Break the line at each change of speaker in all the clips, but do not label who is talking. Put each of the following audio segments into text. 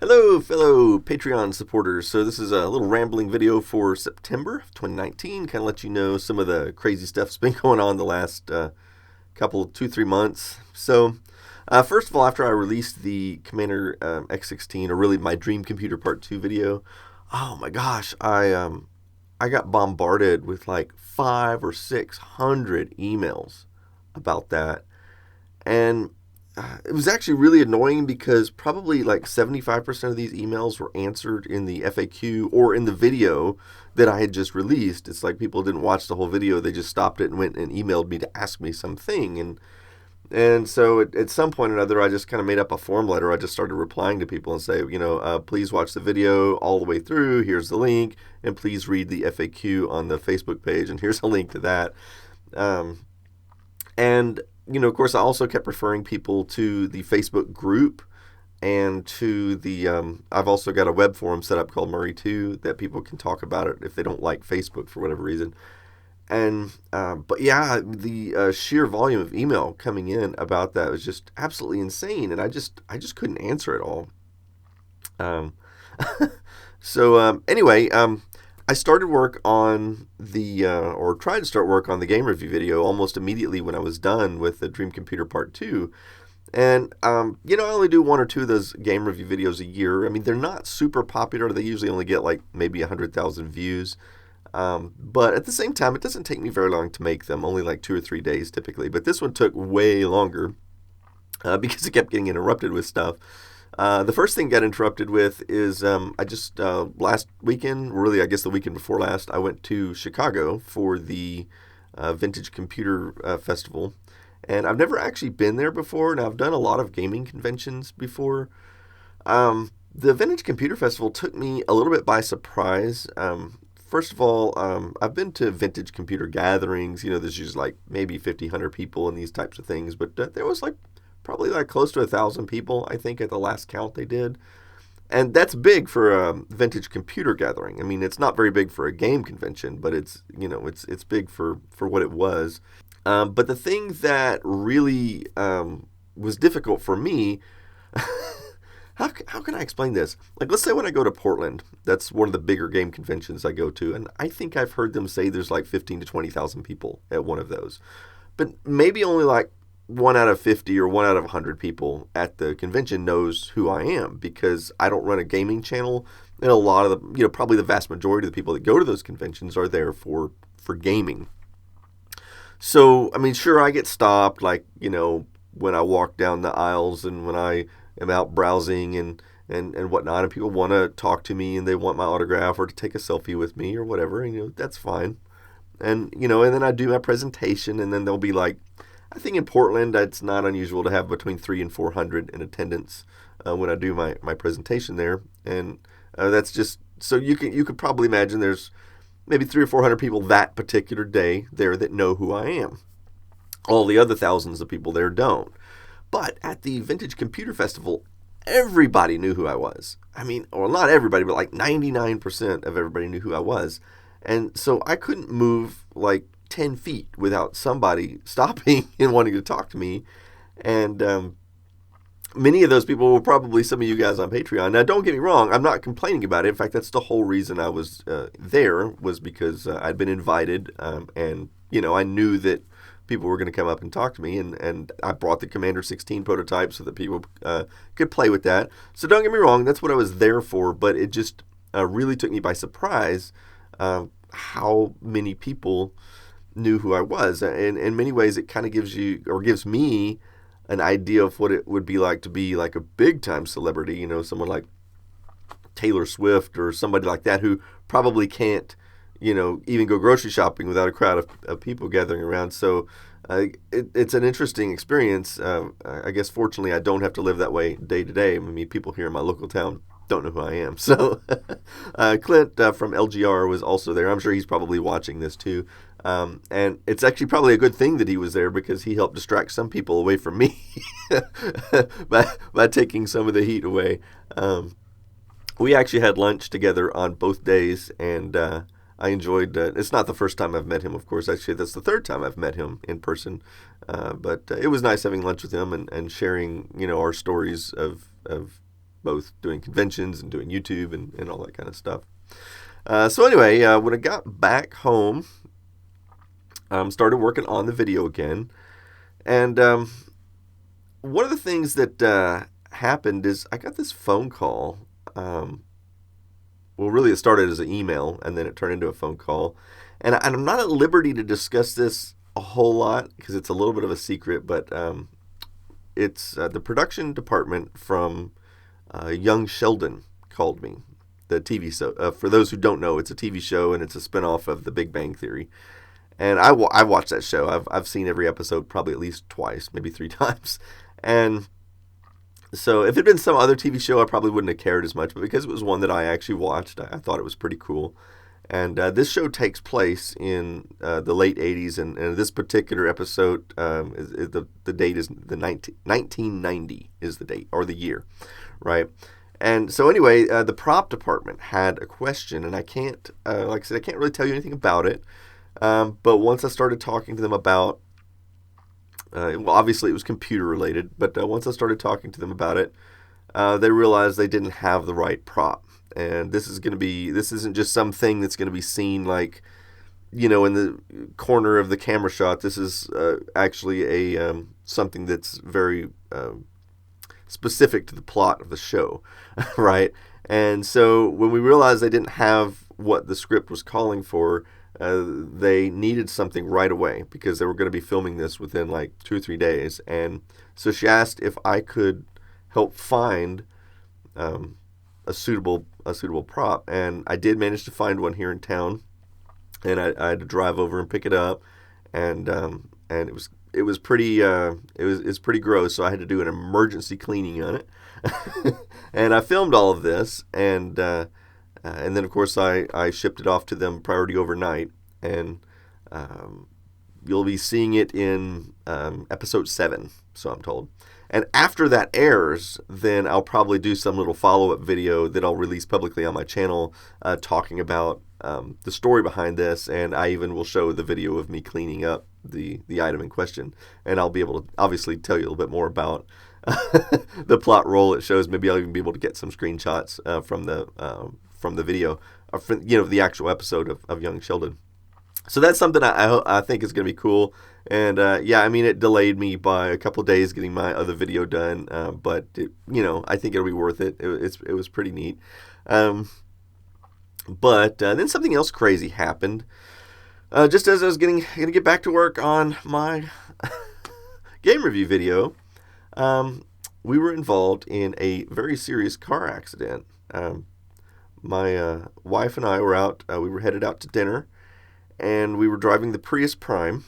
Hello, fellow Patreon supporters. So this is a little rambling video for September of 2019. Kind of let you know some of the crazy stuff that's been going on the last couple, 2, 3 months. So first of all, after I released the Commander X16, or really my Dream Computer Part 2 video, oh my gosh, I got bombarded with like 500 or 600 emails about that. And it was actually really annoying because probably like 75% of these emails were answered in the FAQ or in the video that I had just released. It's like people didn't watch the whole video, they just stopped it and went and emailed me to ask me something. And so at some point or another, I just kind of made up a form letter. I just started replying to people and say, please watch the video all the way through. Here's the link. And please read the FAQ on the Facebook page. And here's a link to that. Of course, I also kept referring people to the Facebook group and to the, I've also got a web forum set up called Murray 2 that people can talk about it if they don't like Facebook for whatever reason. But yeah, the sheer volume of email coming in about that was just absolutely insane, and I just couldn't answer it all. Anyway, I started work on or tried to start work on the game review video almost immediately when I was done with the Dream Computer Part 2. And, I only do 1 or 2 of those game review videos a year. I mean, they're not super popular. They usually only get like maybe 100,000 views. But at the same time, it doesn't take me very long to make them, only like 2 or 3 days typically. But this one took way longer because it kept getting interrupted with stuff. The first thing got interrupted with is I just last weekend, really I guess the weekend before last, I went to Chicago for the Vintage Computer Festival. And I've never actually been there before, and I've done a lot of gaming conventions before. The Vintage Computer Festival took me a little bit by surprise. First of all, I've been to vintage computer gatherings. There's usually like maybe 50, 100 people and these types of things. But there was probably like close to 1,000 people, I think, at the last count they did. And that's big for a vintage computer gathering. I mean, it's not very big for a game convention, but it's big for what it was. But the thing that really was difficult for me, how can I explain this? Like, let's say when I go to Portland, that's one of the bigger game conventions I go to, and I think I've heard them say there's like 15 to 20,000 people at one of those. But maybe only like 1 out of 50 or 1 out of 100 people at the convention knows who I am, because I don't run a gaming channel, and a lot of the, probably the vast majority of the people that go to those conventions are there for gaming. So, I mean, sure, I get stopped, like, when I walk down the aisles and when I am out browsing and whatnot, and people want to talk to me and they want my autograph or to take a selfie with me or whatever, that's fine. And then I do my presentation, and then they'll be like, I think in Portland, it's not unusual to have between 300 and 400 in attendance when I do my presentation there. And that's just, so you could probably imagine there's maybe 300 or 400 people that particular day there that know who I am. All the other thousands of people there don't. But at the Vintage Computer Festival, everybody knew who I was. I mean, well, not everybody, but like 99% of everybody knew who I was. And so I couldn't move like 10 feet without somebody stopping and wanting to talk to me. And many of those people were probably some of you guys on Patreon. Now, don't get me wrong, I'm not complaining about it. In fact, that's the whole reason I was there, was because I'd been invited, and I knew that people were going to come up and talk to me, and I brought the Commander 16 prototype so that people could play with that. So don't get me wrong, that's what I was there for, but it just really took me by surprise how many people knew who I was. And in many ways, it kind of gives me an idea of what it would be like to be like a big time celebrity, someone like Taylor Swift or somebody like that, who probably can't, even go grocery shopping without a crowd of people gathering around. So it's an interesting experience. I guess fortunately I don't have to live that way day to day. I mean, people here in my local town don't know who I am. So Clint from LGR was also there. I'm sure he's probably watching this too. And it's actually probably a good thing that he was there, because he helped distract some people away from me by taking some of the heat away. We actually had lunch together on both days, and I enjoyed it's not the first time I've met him, of course. Actually, that's the third time I've met him in person. But it was nice having lunch with him and sharing, our stories of both doing conventions and doing YouTube and all that kind of stuff. So anyway, when I got back home, started working on the video again. And one of the things that happened is I got this phone call. Well, really, it started as an email, and then it turned into a phone call. And I'm not at liberty to discuss this a whole lot because it's a little bit of a secret, but it's the production department from Young Sheldon called me. The TV show. For those who don't know, it's a TV show, and it's a spinoff of The Big Bang Theory. And I watched that show. I've seen every episode probably at least twice, maybe 3 times. And so if it had been some other TV show, I probably wouldn't have cared as much. But because it was one that I actually watched, I thought it was pretty cool. And this show takes place in the late 80s. And this particular episode, the date is 1990 is the date, or the year, right? And so anyway, the prop department had a question. And I can't, like I said, I can't really tell you anything about it. But once I started talking to them about, well, obviously it was computer related, but once I started talking to them about it, they realized they didn't have the right prop. And this isn't just something that's going to be seen like, in the corner of the camera shot. This is actually something that's very specific to the plot of the show, right? And so when we realized they didn't have what the script was calling for, they needed something right away because they were going to be filming this within like 2 or 3 days. And so she asked if I could help find a suitable prop, and I did manage to find one here in town. And I had to drive over and pick it up, and it was pretty pretty gross. So I had to do an emergency cleaning on it, and I filmed all of this, and then, of course, I shipped it off to them priority overnight, and you'll be seeing it in episode 7, so I'm told. And after that airs, then I'll probably do some little follow-up video that I'll release publicly on my channel talking about the story behind this, and I even will show the video of me cleaning up the item in question. And I'll be able to obviously tell you a little bit more about the plot role it shows. Maybe I'll even be able to get some screenshots from the video, the actual episode of Young Sheldon. So that's something I think is going to be cool. And it delayed me by a couple of days getting my other video done, but I think it'll be worth it. It was pretty neat. But then something else crazy happened. Just as I was going to get back to work on my game review video, we were involved in a very serious car accident. My wife and I were out. We were headed out to dinner, and we were driving the Prius Prime.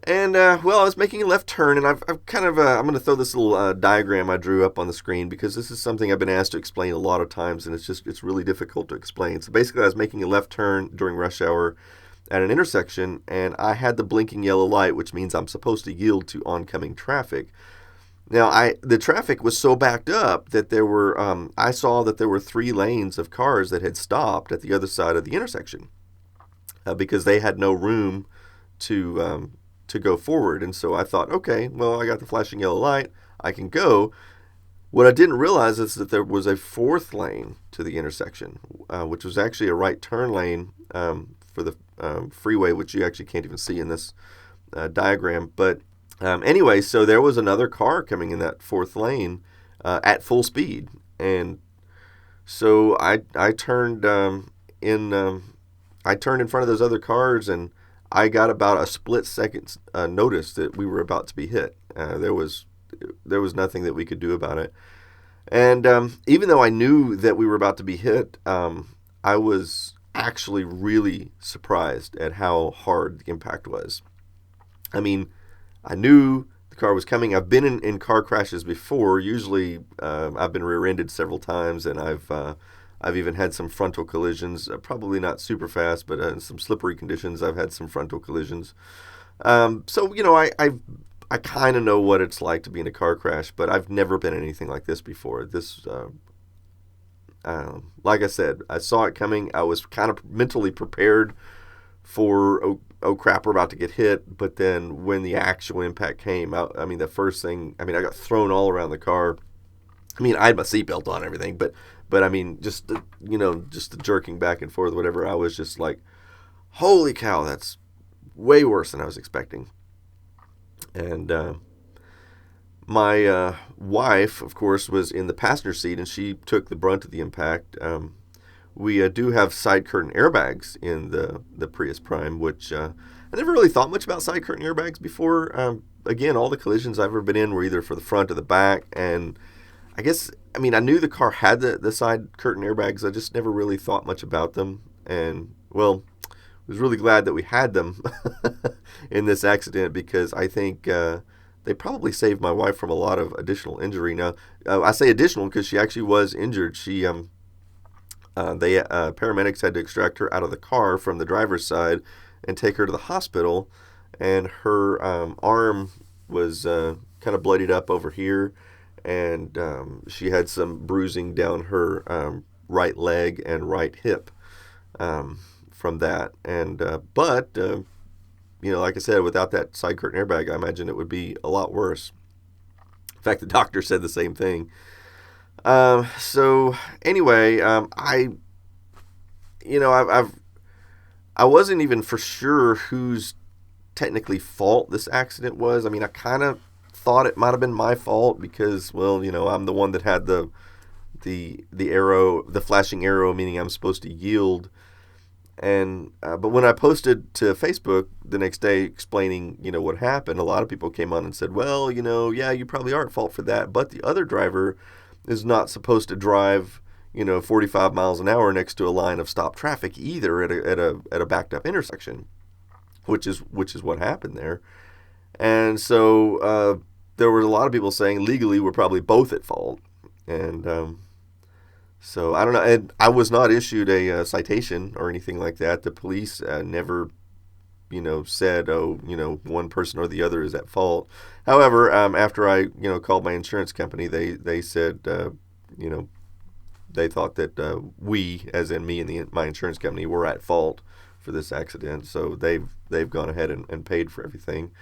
And I was making a left turn, and I've kind of I'm going to throw this little diagram I drew up on the screen because this is something I've been asked to explain a lot of times, and it's really difficult to explain. So basically, I was making a left turn during rush hour at an intersection, and I had the blinking yellow light, which means I'm supposed to yield to oncoming traffic. Now, the traffic was so backed up that there were I saw that there were 3 lanes of cars that had stopped at the other side of the intersection because they had no room to go forward. And so I thought, okay, well, I got the flashing yellow light, I can go. What I didn't realize is that there was a 4th lane to the intersection, which was actually a right turn lane for the freeway, which you actually can't even see in this diagram. But anyway, so there was another car coming in that 4th lane at full speed. And so I turned I turned in front of those other cars, and I got about a split second notice that we were about to be hit. There was nothing that we could do about it. And even though I knew that we were about to be hit, I was actually really surprised at how hard the impact was. I mean, I knew the car was coming. I've been in car crashes before. Usually I've been rear-ended several times, and I've even had some frontal collisions, probably not super fast, but in some slippery conditions, I've had some frontal collisions. So, I kind of know what it's like to be in a car crash, but I've never been in anything like this before. This, like I said, I saw it coming. I was kind of mentally prepared for, oh crap, we're about to get hit. But then when the actual impact came, the first thing, I got thrown all around the car. I mean, I had my seatbelt on and everything, but I mean, just just the jerking back and forth, whatever. I was just like, holy cow, that's way worse than I was expecting. And my wife, of course, was in the passenger seat, and she took the brunt of the impact. We do have side curtain airbags in the Prius Prime, which I never really thought much about side curtain airbags before. Again, all the collisions I've ever been in were either for the front or the back, and I guess, I mean, I knew the car had the side curtain airbags. I just never really thought much about them. And, well, I was really glad that we had them in this accident, because I think they probably saved my wife from a lot of additional injury. Now, I say additional because she actually was injured. Paramedics had to extract her out of the car from the driver's side and take her to the hospital, and her arm was kind of bloodied up over here, and she had some bruising down her right leg and right hip from that. And but like I said, without that side curtain airbag, I imagine it would be a lot worse. In fact, the doctor said the same thing. So anyway, I wasn't even for sure whose technically fault this accident was. I mean, I kind of thought it might have been my fault because, well, I'm the one that had the arrow, the flashing arrow, meaning I'm supposed to yield. And but when I posted to Facebook the next day explaining, what happened, a lot of people came on and said, well, yeah, you probably are at fault for that, but the other driver is not supposed to drive 45 miles an hour next to a line of stopped traffic either at a backed up intersection, which is what happened there. And so there were a lot of people saying legally we're probably both at fault. And so I don't know. And I was not issued a citation or anything like that. The police never said, oh, one person or the other is at fault. However, after I called my insurance company, they said they thought that we, as in me and my insurance company, were at fault for this accident. So they've gone ahead and paid for everything.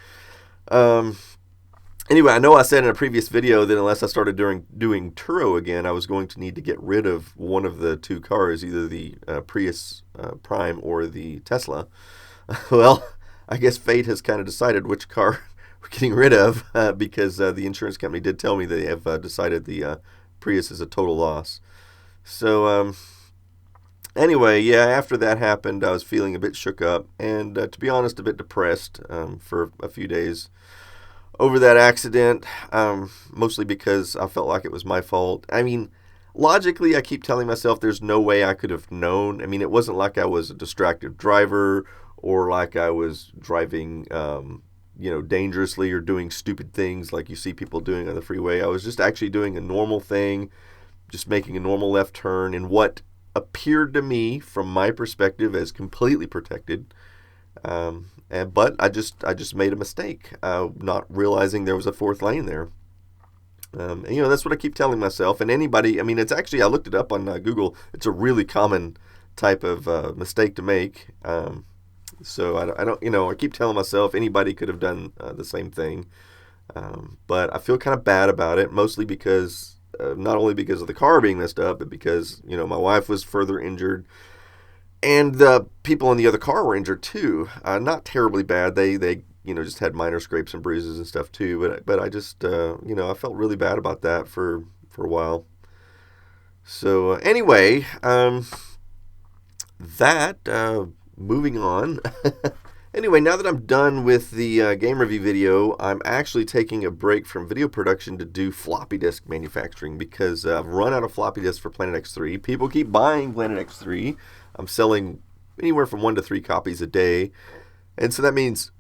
Anyway, I know I said in a previous video that unless I started doing Turo again, I was going to need to get rid of one of the two cars, either the Prius Prime or the Tesla. Well, I guess fate has kind of decided which car we're getting rid of because the insurance company did tell me they have decided the Prius is a total loss. So anyway, yeah, after that happened, I was feeling a bit shook up and, to be honest, a bit depressed for a few days over that accident, mostly because I felt like it was my fault. I mean, logically, I keep telling myself there's no way I could have known. I mean, it wasn't like I was a distracted driver or like I was driving, dangerously or doing stupid things like you see people doing on the freeway. I was just actually doing a normal thing, just making a normal left turn in what appeared to me, from my perspective, as completely protected. But I just made a mistake, not realizing there was a fourth lane there. And, that's what I keep telling myself. And anybody, I mean, it's actually, I looked it up on Google. It's a really common type of mistake to make. So I don't, I keep telling myself anybody could have done the same thing. But I feel kind of bad about it, mostly because, not only because of the car being messed up, but because, my wife was further injured. And the people in the other car were injured too. Not terribly bad. They just had minor scrapes and bruises and stuff too. But I just I felt really bad about that for a while. So anyway, moving on. Anyway, now that I'm done with the game review video, I'm actually taking a break from video production to do floppy disk manufacturing because I've run out of floppy disks for Planet X3. People keep buying Planet X3. I'm selling anywhere from 1 to 3 copies a day. And so that means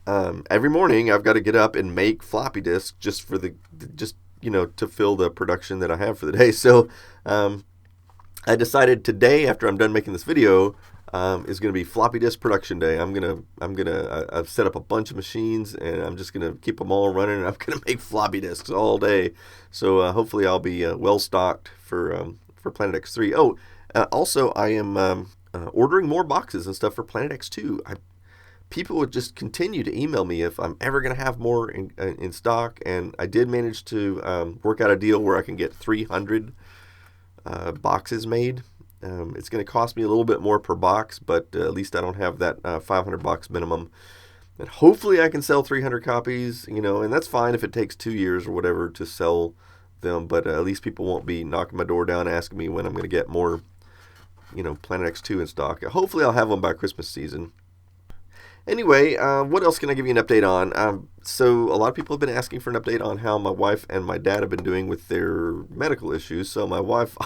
every morning I've got to get up and make floppy disks just for to fill the production that I have for the day. So I decided today, after I'm done making this video, is going to be floppy disk production day. I've set up a bunch of machines and I'm just going to keep them all running, and I'm going to make floppy disks all day. So hopefully I'll be well stocked for Planet X3. Oh, also I am ordering more boxes and stuff for Planet X2. people would just continue to email me if I'm ever going to have more in stock. And I did manage to work out a deal where I can get 300 boxes made. It's going to cost me a little bit more per box, but at least I don't have that 500 box minimum. And hopefully I can sell 300 copies, and that's fine if it takes 2 years or whatever to sell them, but at least people won't be knocking my door down asking me when I'm going to get more, Planet X2 in stock. Hopefully I'll have them by Christmas season. Anyway, what else can I give you an update on? So a lot of people have been asking for an update on how my wife and my dad have been doing with their medical issues. So my wife,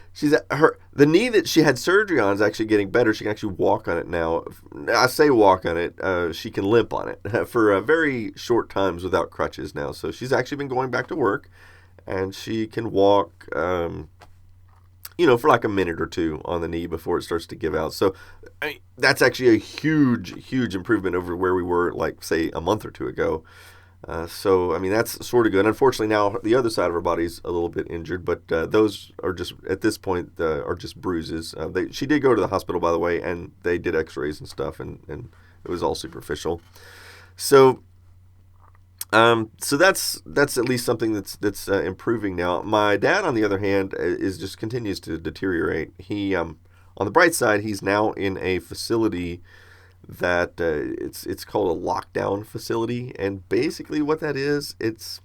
the knee that she had surgery on is actually getting better. She can actually walk on it now. I say walk on it. She can limp on it for very short times without crutches now. So she's actually been going back to work, and she can walk, for like a minute or two on the knee before it starts to give out. So that's actually a huge, huge improvement over where we were, like, say, a month or two ago. So that's sort of good. Unfortunately, now the other side of her body's a little bit injured, but those are just, at this point, are just bruises. She did go to the hospital, by the way, and they did x-rays and stuff, and it was all superficial. So that's at least something that's improving now. My dad, on the other hand, is just continues to deteriorate. He, on the bright side, he's now in a facility that it's called a lockdown facility, and basically what that is, it's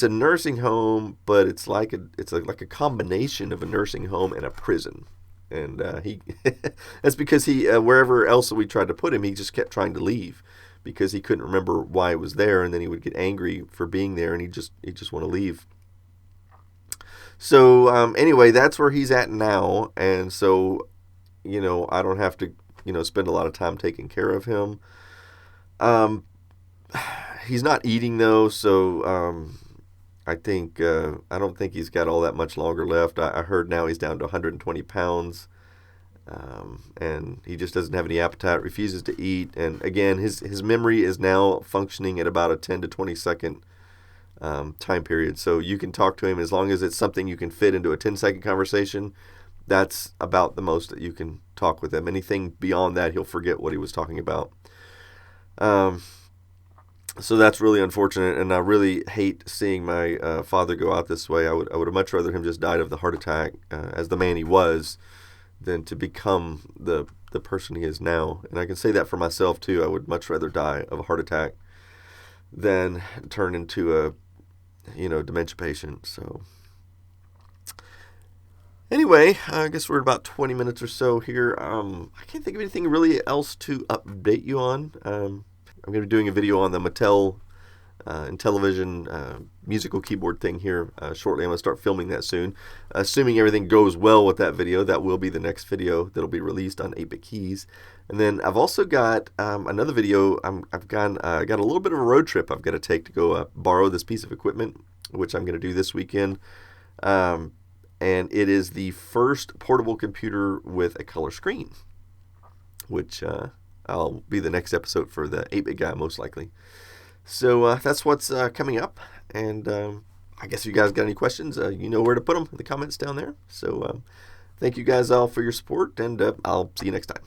a nursing home, but it's like a combination of a nursing home and a prison. And that's because he wherever else we tried to put him, he just kept trying to leave, because he couldn't remember why he was there, and then he would get angry for being there, and he just want to leave. So anyway, that's where he's at now, and so I don't have to spend a lot of time taking care of him. He's not eating though, so I think I don't think he's got all that much longer left. I heard now he's down to 120 pounds. And he just doesn't have any appetite, refuses to eat, and again, his memory is now functioning at about a 10 to 20 second time period. So you can talk to him as long as it's something you can fit into a 10-second conversation. That's about the most that you can talk with him. Anything beyond that, he'll forget what he was talking about. So that's really unfortunate, and I really hate seeing my father go out this way. I would have much rather him just died of the heart attack as the man he was, than to become the person he is now. And I can say that for myself too. I would much rather die of a heart attack than turn into a dementia patient. So anyway, I guess we're about 20 minutes or so here. I can't think of anything really else to update you on. I'm going to be doing a video on the Mattel Intellivision musical keyboard thing here shortly. I'm going to start filming that soon. Assuming everything goes well with that video, that will be the next video that'll be released on 8-Bit Keys. And then I've also got another video. I've got a little bit of a road trip I've got to take to go borrow this piece of equipment, which I'm going to do this weekend. And it is the first portable computer with a color screen, which I'll be the next episode for the 8-Bit Guy, most likely. So that's what's coming up, and I guess if you guys got any questions, you know where to put them in the comments down there. So thank you guys all for your support, and I'll see you next time.